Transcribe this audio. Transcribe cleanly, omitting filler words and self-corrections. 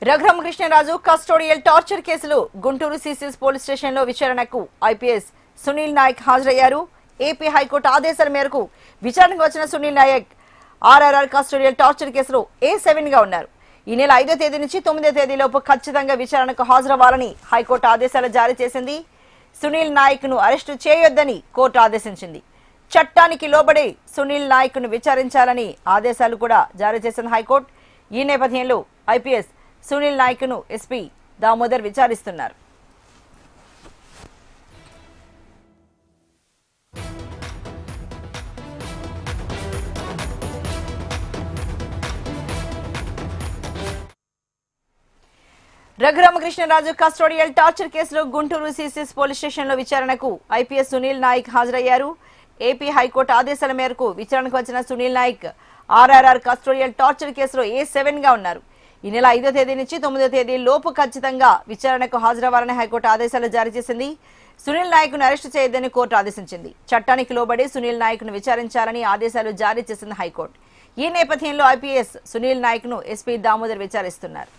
Raghuramakrishnaraju custodial torture కేసులో Guntur CCS police స్టేషన్లో విచారణకు ఐపీఎస్ సునీల్ నాయక్ హాజరయ్యారు. ఏపీ హైకోర్టు ఆదేశాల మేరకు విచారణకు వచ్చిన సునీల్ నాయక్ ఆర్ఆర్ఆర్ కస్టోడియల్ టార్చర్ కేసులో A7 గా ఉన్నారు. ఈ నెల 5వ తేదీ నుంచి 9వ తేదీలోపు ఖచ్చితంగా విచారణకు హాజరవ్వాలని హైకోర్టు ఆదేశాలు జారీ చేసింది. సునీల్ నాయక్ ను అరెస్టు చేయొద్దని కోర్టు ఆదేశించింది. చట్టానికి లోబడే సునీల్ నాయక్ ను విచారించాలని ఆదేశాలు కూడా జారీ చేసింది హైకోర్టు. ఈ నేపథ్యంలో ఐపీఎస్ సునీల్ నాయక్ ను ఎస్పీ దామోదర్ విచారిస్తున్నారు. రఘురామకృష్ణరాజు కస్టోడియల్ టార్చర్ కేసులో గుంటూరు సిసిఎస్ పోలీస్ స్టేషన్లో విచారణకు ఐపీఎస్ సునీల్ నాయక్ హాజరయ్యారు. ఏపీ హైకోర్టు ఆదేశాల మేరకు విచారణకు వచ్చిన సునీల్ నాయక్ ఆర్ఆర్ఆర్ కస్టోడియల్ టార్చర్ కేసులో A7 గా ఉన్నారు. ఈ నెల 5వ తేదీ నుంచి 9వ తేదీ లోపు ఖచ్చితంగా విచారణకు హాజరవ్వాలని హైకోర్టు ఆదేశాలు జారీ చేసింది. సునీల్ నాయక్ ను అరెస్టు చేయొద్దని కోర్టు ఆదేశించింది. చట్టానికి లోబడి సునీల్ నాయక్ ను విచారించాలని ఆదేశాలు జారీ చేసింది హైకోర్టు. ఈ నేపథ్యంలో ఐపీఎస్ సునీల్ నాయక్ ను ఎస్పీ దామోదర్ విచారిస్తున్నారు.